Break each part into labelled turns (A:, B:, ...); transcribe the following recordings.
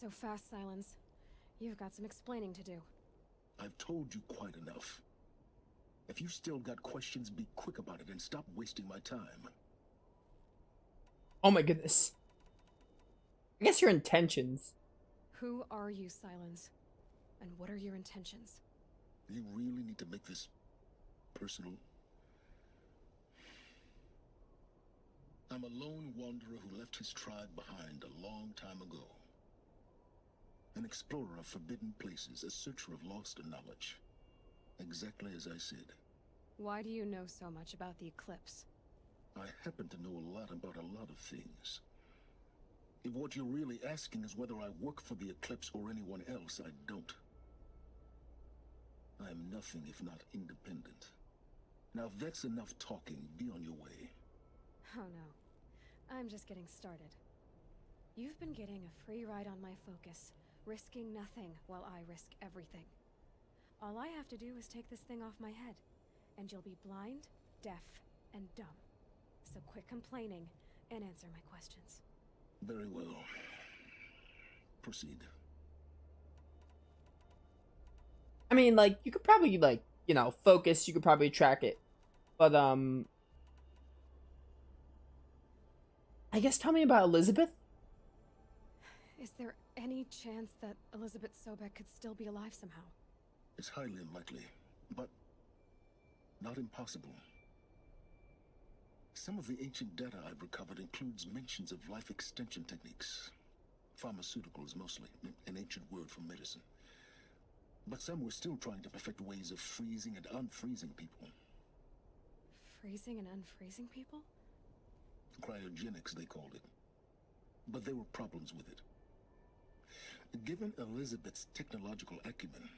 A: so fast, Silence. You've got some explaining to do.
B: I've told you quite enough. If you still got questions, be quick about it and stop wasting my time.
C: Oh my goodness. I guess your intentions.
A: Who are you, Silence? And what are your intentions?
B: You really need to make this personal? I'm a lone wanderer who left his tribe behind a long time ago. An explorer of forbidden places, a searcher of lost knowledge. Exactly as I said.
A: Why do you know so much about the eclipse?
B: I happen to know a lot about a lot of things. If what you're really asking is whether I work for the Eclipse or anyone else, I don't. I am nothing if not independent. Now if that's enough talking, be on your way.
A: Oh no. I'm just getting started. You've been getting a free ride on my focus, risking nothing while I risk everything. All I have to do is take this thing off my head, and you'll be blind, deaf, and dumb. So quit complaining and answer my questions.
B: Very well. Proceed.
C: I mean, like, you could probably, like, focus. You could probably track it. But, I guess tell me about Elizabeth.
A: Is there any chance that Elizabeth Sobek could still be alive somehow?
B: It's highly unlikely, but not impossible. Some of the ancient data I've recovered includes mentions of life extension techniques. Pharmaceuticals, mostly, an ancient word for medicine. But some were still trying to perfect ways of freezing and unfreezing people.
A: Freezing and unfreezing people?
B: Cryogenics, they called it. But there were problems with it. Given Elizabeth's technological acumen,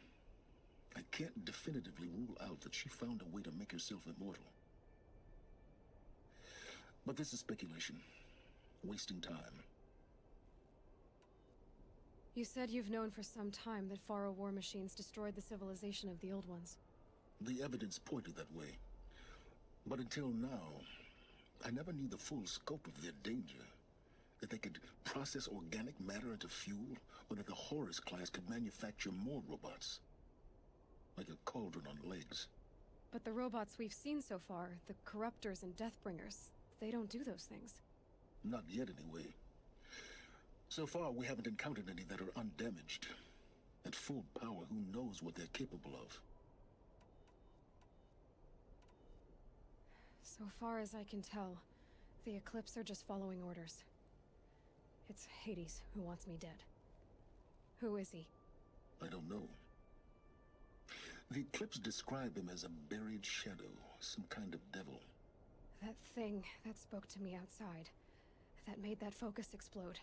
B: I can't definitively rule out that she found a way to make herself immortal. But this is speculation. Wasting time.
A: You said you've known for some time that Faro war machines destroyed the civilization of the old ones.
B: The evidence pointed that way. But until now, I never knew the full scope of their danger. That they could process organic matter into fuel, or that the Horus class could manufacture more robots. Like a cauldron on legs.
A: But the robots we've seen so far, the Corruptors and Deathbringers, they don't do those things.
B: Not yet, anyway. So far, we haven't encountered any that are undamaged. At full power, who knows what they're capable of?
A: So far as I can tell, the Eclipse are just following orders. It's Hades who wants me dead. Who is he?
B: I don't know. The Eclipse describe him as a buried shadow, some kind of devil.
A: That thing that spoke to me outside, that made that focus explode.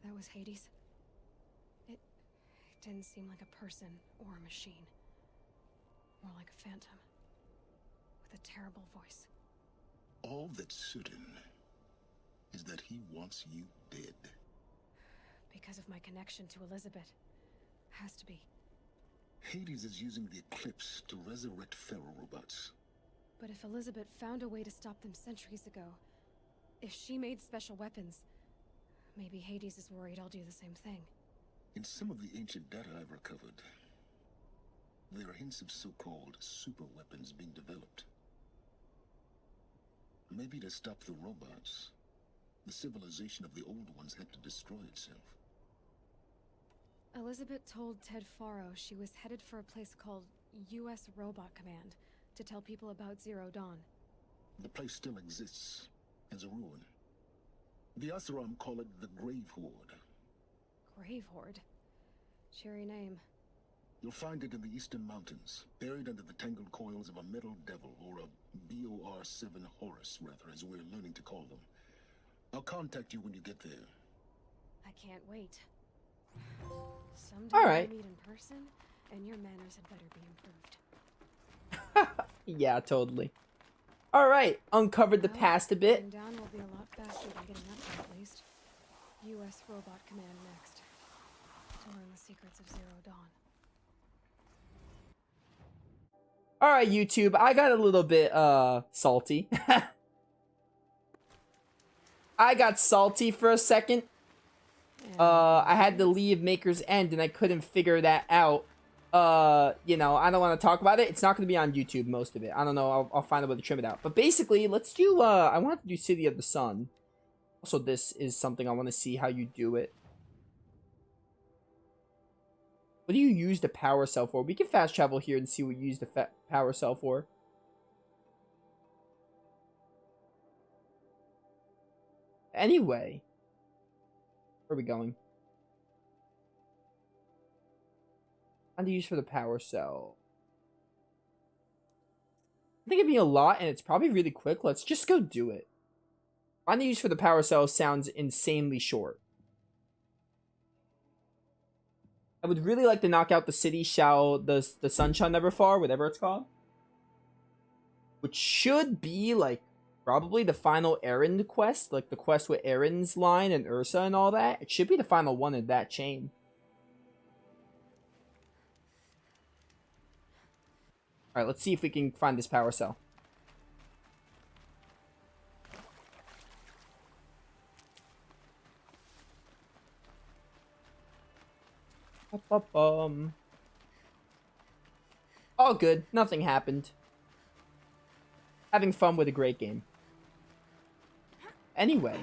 A: That was Hades. It didn't seem like a person or a machine. More like a phantom. With a terrible voice.
B: All that's certain is that he wants you dead.
A: Because of my connection to Elizabeth. Has to be.
B: Hades is using the Eclipse to resurrect Pharaoh robots.
A: But if Elizabeth found a way to stop them centuries ago, if she made special weapons, maybe Hades is worried I'll do the same thing.
B: In some of the ancient data I've recovered, there are hints of so-called super weapons being developed. Maybe to stop the robots, the civilization of the old ones had to destroy itself.
A: Elizabeth told Ted Faro she was headed for a place called U.S. Robot Command to tell people about Zero Dawn.
B: The place still exists as a ruin. The Asuram call it the Grave Horde.
A: Grave Horde? Cheery name.
B: You'll find it in the Eastern Mountains, buried under the tangled coils of a metal devil, or a BOR-7 Horus, rather, as we're learning to call them. I'll contact you when you get there.
A: I can't wait. Someday
C: All
A: we'll
C: right.
A: meet in person, and your manners had better be improved.
C: Yeah, totally. All right, uncovered the
A: Well,
C: past a bit.
A: getting down will be a lot faster than getting up there, at least. U.S. Robot Command next. To learn the secrets of Zero Dawn.
C: All right, YouTube, I got a little bit salty. I got salty for a second. I had to leave Maker's End and I couldn't figure that out. You know, I don't want to talk about it. It's not going to be on YouTube, most of it. I don't know. I'll find a way to trim it out. But basically, let's do, I want to do City of the Sun. Also, this is something I want to see how you do it. What do you use the power cell for? We can fast travel here and see what you use the power cell for. Anyway. Where are we going? How to use for the power cell. I think it'd be a lot, and it's probably really quick. Let's just go do it. Find the use for the power cell sounds insanely short. I would really like to knock out the city the sun shall never fall, whatever it's called. Which should be like probably the final errand quest, like the quest with Erin's line and Ursa and all that. It should be the final one in that chain. Alright, let's see if we can find this power cell. All good. Nothing happened. Having fun with a great game. Anyway.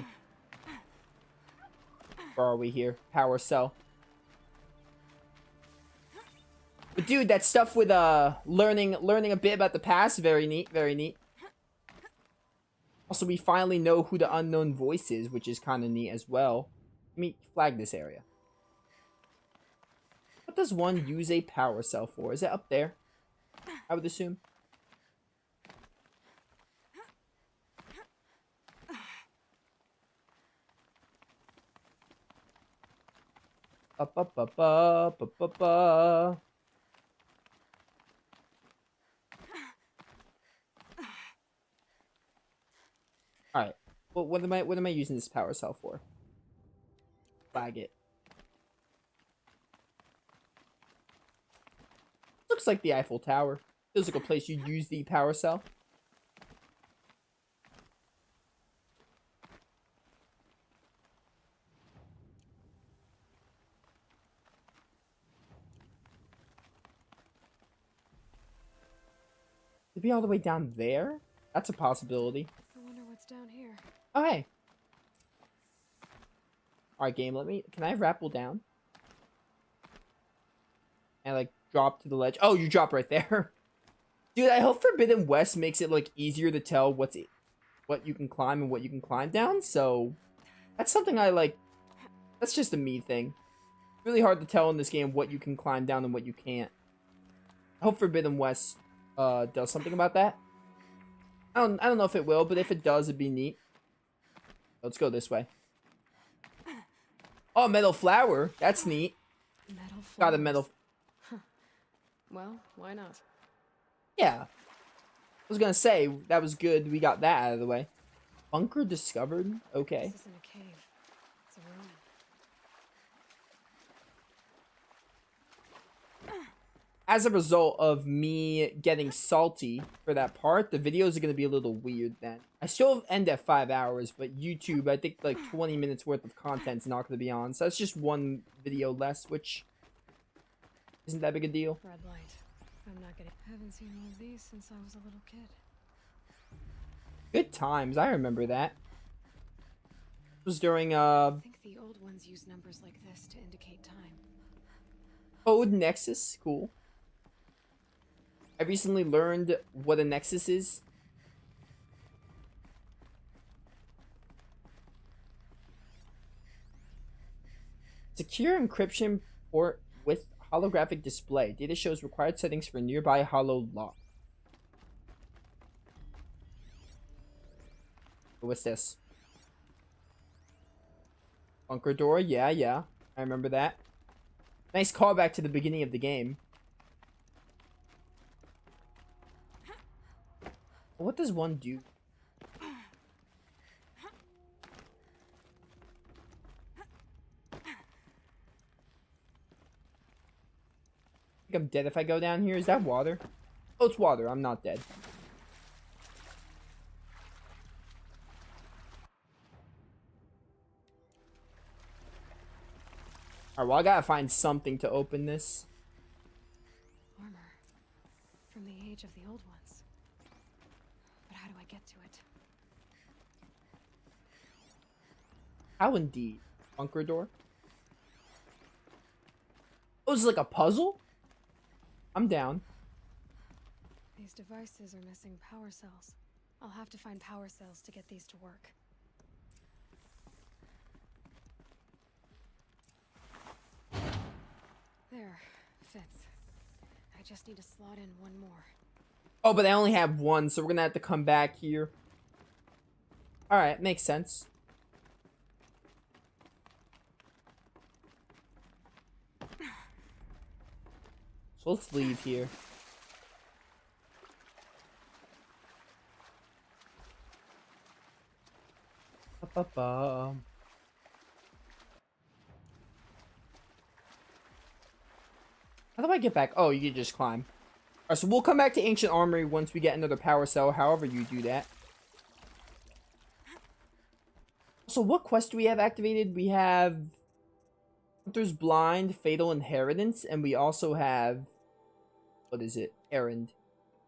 C: Where are we here? Power cell. But dude, that stuff with learning a bit about the past, very neat, very neat. Also, we finally know who the unknown voice is, which is kind of neat as well. Let me flag this area. What does one use a power cell for? Is it up there? I would assume. Alright. Well, what am I using this power cell for? Flag it. Looks like the Eiffel Tower. Feels like a place you'd use the power cell. To be all the way down there? That's a possibility.
A: I wonder what's down here.
C: Oh, hey. Alright, game, can I rappel down? And, like, drop to the ledge. Oh, you drop right there. Dude, I hope Forbidden West makes it, like, easier to tell what you can climb and what you can climb down, so... That's something I, like... That's just a me thing. Really hard to tell in this game what you can climb down and what you can't. I hope Forbidden West, does something about that. I don't know if it will, but if it does, it'd be neat. Let's go this way. Oh, metal flower. That's neat.
A: Metal flowers.
C: Got a metal...
A: Huh. Well, why not?
C: Yeah. I was gonna say, that was good. We got that out of the way. Bunker discovered? Okay.
A: This isn't a cave. It's a ruin.
C: As a result of me getting salty for that part, the videos are going to be a little weird then. I still end at 5 hours, but YouTube, I think like 20 minutes worth of content's not going to be on. So that's just one video less, which isn't that big a deal.
A: Red light. I'm not gonna... Haven't seen one of these since I was a little kid.
C: Good times. I remember that. It was during,
A: I think the old ones use numbers like this to indicate time.
C: Code Nexus. Cool. I recently learned what a Nexus is. Secure encryption port with holographic display. Data shows required settings for nearby holo lock. What's this? Bunker door? Yeah. I remember that. Nice callback to the beginning of the game. What does one do? I think I'm dead if I go down here. Is that water? Oh, it's water. I'm not dead. Alright, well, I gotta find something to open this.
A: Armor. From the age of the old ones. But how do I get to it?
C: How indeed? Bunker door? Oh, this is like a puzzle? I'm down.
A: These devices are missing power cells. I'll have to find power cells to get these to work. There. Fits. I just need to slot in one more.
C: Oh, but I only have one, so we're gonna have to come back here. Alright, makes sense. So let's leave here. Ba-ba-ba. How do I get back? Oh, you can just climb. Alright, so we'll come back to Ancient Armory once we get another power cell, however you do that. So what quest do we have activated? We have Hunter's Blind, Fatal Inheritance, and we also have... What is it? Errand.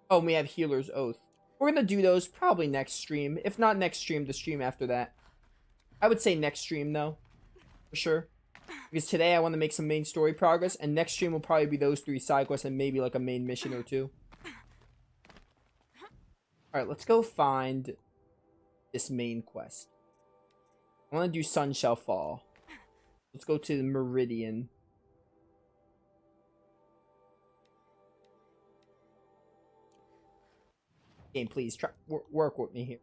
C: Oh, and we have Healer's Oath. We're gonna do those probably next stream. If not next stream, the stream after that. I would say next stream, though. For sure. Because today I want to make some main story progress, and next stream will probably be those 3 side quests and maybe like a main mission or 2. Alright, let's go find this main quest. I want to do Sun Shall Fall. Let's go to the Meridian. Game, please try work with me here.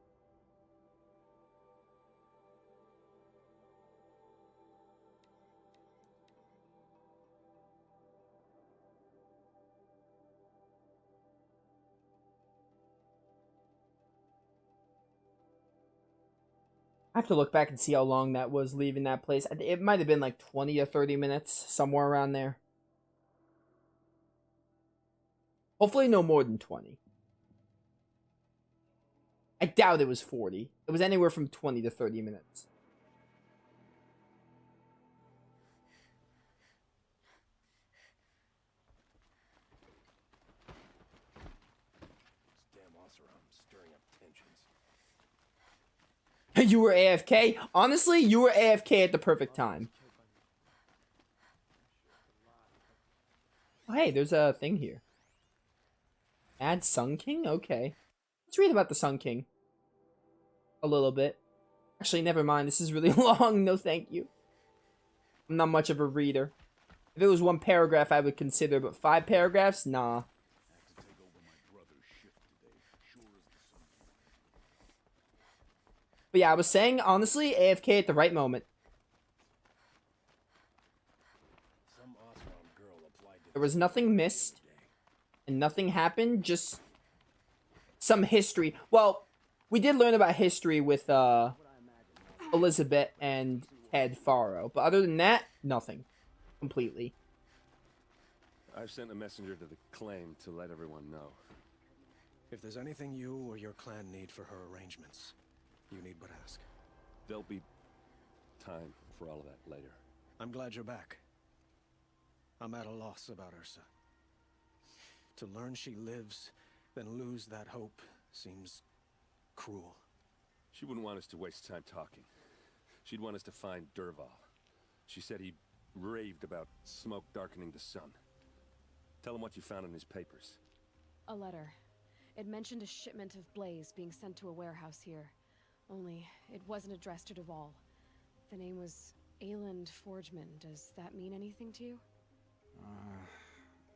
C: I have to look back and see how long that was leaving that place. It might have been like 20 or 30 minutes, somewhere around there. Hopefully no more than 20. I doubt it was 40. It was anywhere from 20 to 30 minutes. You were AFK? Honestly, you were AFK at the perfect time. Oh, hey, there's a thing here. Add Sun King? Okay. Let's read about the Sun King. A little bit. Actually, never mind. This is really long. No, thank you. I'm not much of a reader. If it was 1 paragraph, I would consider, but 5 paragraphs? Nah. But yeah, I was saying, honestly, AFK at the right moment. There was nothing missed. And nothing happened, just some history. Well, we did learn about history with Elizabeth and Ted Faro. But other than that, nothing. Completely.
D: I've sent a messenger to the claim to let everyone know.
E: If there's anything you or your clan need for her arrangements, you need but ask.
D: There'll be time for all of that later.
E: I'm glad you're back. I'm at a loss about Ursa. To learn she lives, then lose that hope seems cruel.
D: She wouldn't want us to waste time talking. She'd want us to find Dervahl. She said he raved about smoke darkening the sun. Tell him what you found in his papers.
A: A letter. It mentioned a shipment of blaze being sent to a warehouse here. Only, it wasn't addressed to Dervahl. The name was Ayland Forgeman. Does that mean anything to you?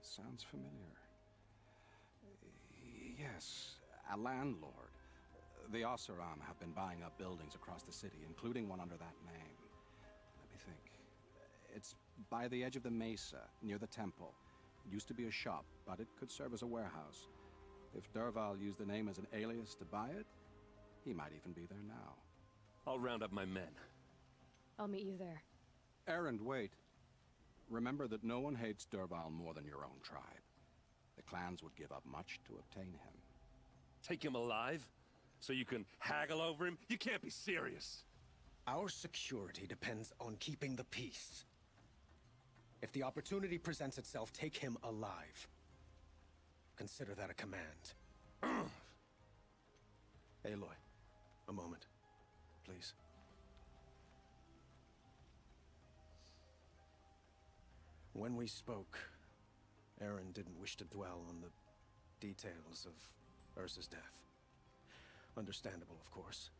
F: Sounds familiar. Yes, a landlord. The Oseram have been buying up buildings across the city, including one under that name. Let me think. It's by the edge of the mesa, near the temple. It used to be a shop, but it could serve as a warehouse. If Dervahl used the name as an alias to buy it, he might even be there now.
D: I'll round up my men.
A: I'll meet you there.
F: Errand, wait. Remember that no one hates Dervahl more than your own tribe. The clans would give up much to obtain him.
D: Take him alive? So you can haggle over him? You can't be serious.
E: Our security depends on keeping the peace. If the opportunity presents itself, take him alive. Consider that a command. Aloy, a moment, please. When we spoke, Aaron didn't wish to dwell on the details of Ursa's death. Understandable, of course.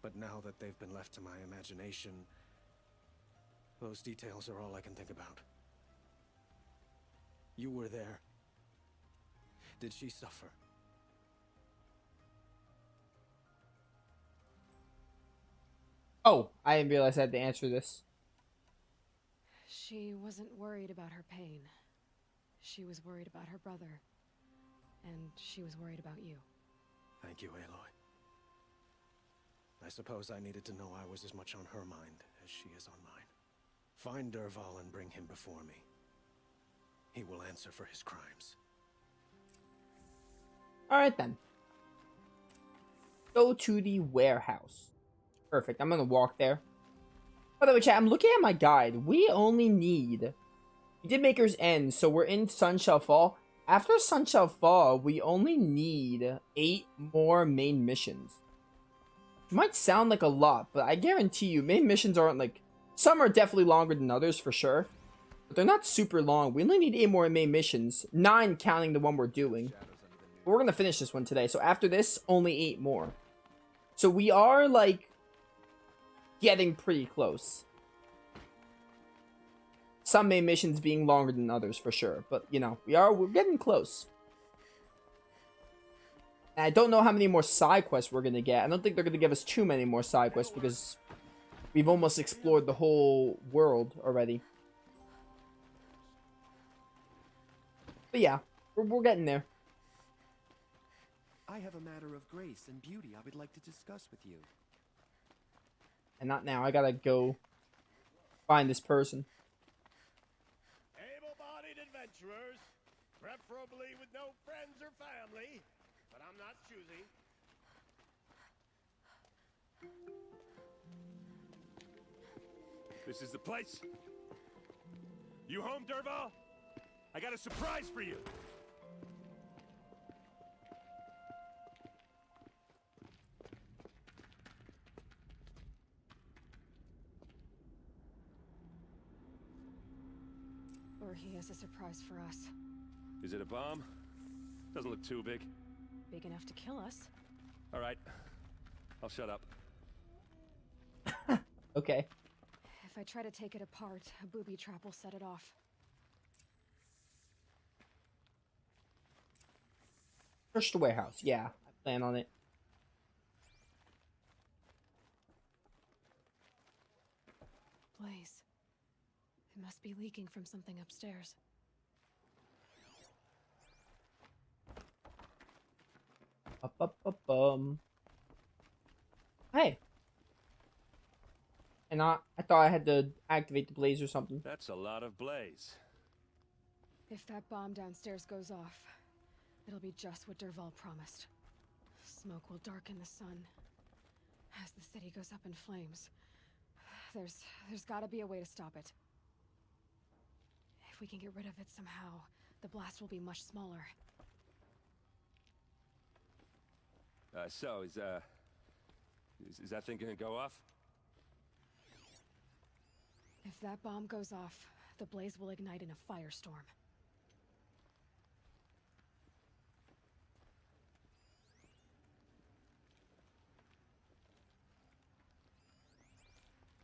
E: But now that they've been left to my imagination, those details are all I can think about. You were there. Did she suffer?
C: Oh, I didn't realize I had to answer this.
A: She wasn't worried about her pain. She was worried about her brother. And she was worried about you.
E: Thank you, Aloy. I suppose I needed to know I was as much on her mind as she is on mine. Find Dervahl and bring him before me. He will answer for his crimes.
C: Alright then. Go to the warehouse. Perfect, I'm gonna walk there. By the way, chat, I'm looking at my guide. We only need... We did Maker's End, so we're in Sun Shall Fall. After Sun Shall Fall, we only need 8 more main missions. It might sound like a lot, but I guarantee you, main missions aren't like... Some are definitely longer than others, for sure. But they're not super long. We only need 8 more main missions. 9 counting the one we're doing. But we're gonna finish this one today. So after this, only 8 more. So we are, like... getting pretty close. Some main missions being longer than others, for sure. But, you know, we're getting close. And I don't know how many more side quests we're gonna get. I don't think they're gonna give us too many more side quests because we've almost explored the whole world already. But yeah, we're getting there.
G: I have a matter of grace and beauty I would like to discuss with you.
C: And not now. I gotta go find this person.
H: Able-bodied adventurers, preferably with no friends or family, but I'm not choosy.
D: This is the place. You home, Dervahl? I got a surprise for you.
A: Or he has a surprise for us.
D: Is it a bomb? Doesn't look too big.
A: Big enough to kill us.
D: All right. I'll shut up.
C: Okay.
A: If I try to take it apart, a booby trap will set it off.
C: Search the warehouse. Yeah, I plan on it.
A: Blaze. It must be leaking from something upstairs.
C: Hey. And I thought I had to activate the blaze or something.
D: That's a lot of blaze.
A: If that bomb downstairs goes off, it'll be just what Dervahl promised. Smoke will darken the sun. As the city goes up in flames. There's gotta be a way to stop it. If we can get rid of it somehow, the blast will be much smaller.
D: So, is that thing gonna go off?
A: If that bomb goes off, the blaze will ignite in a firestorm.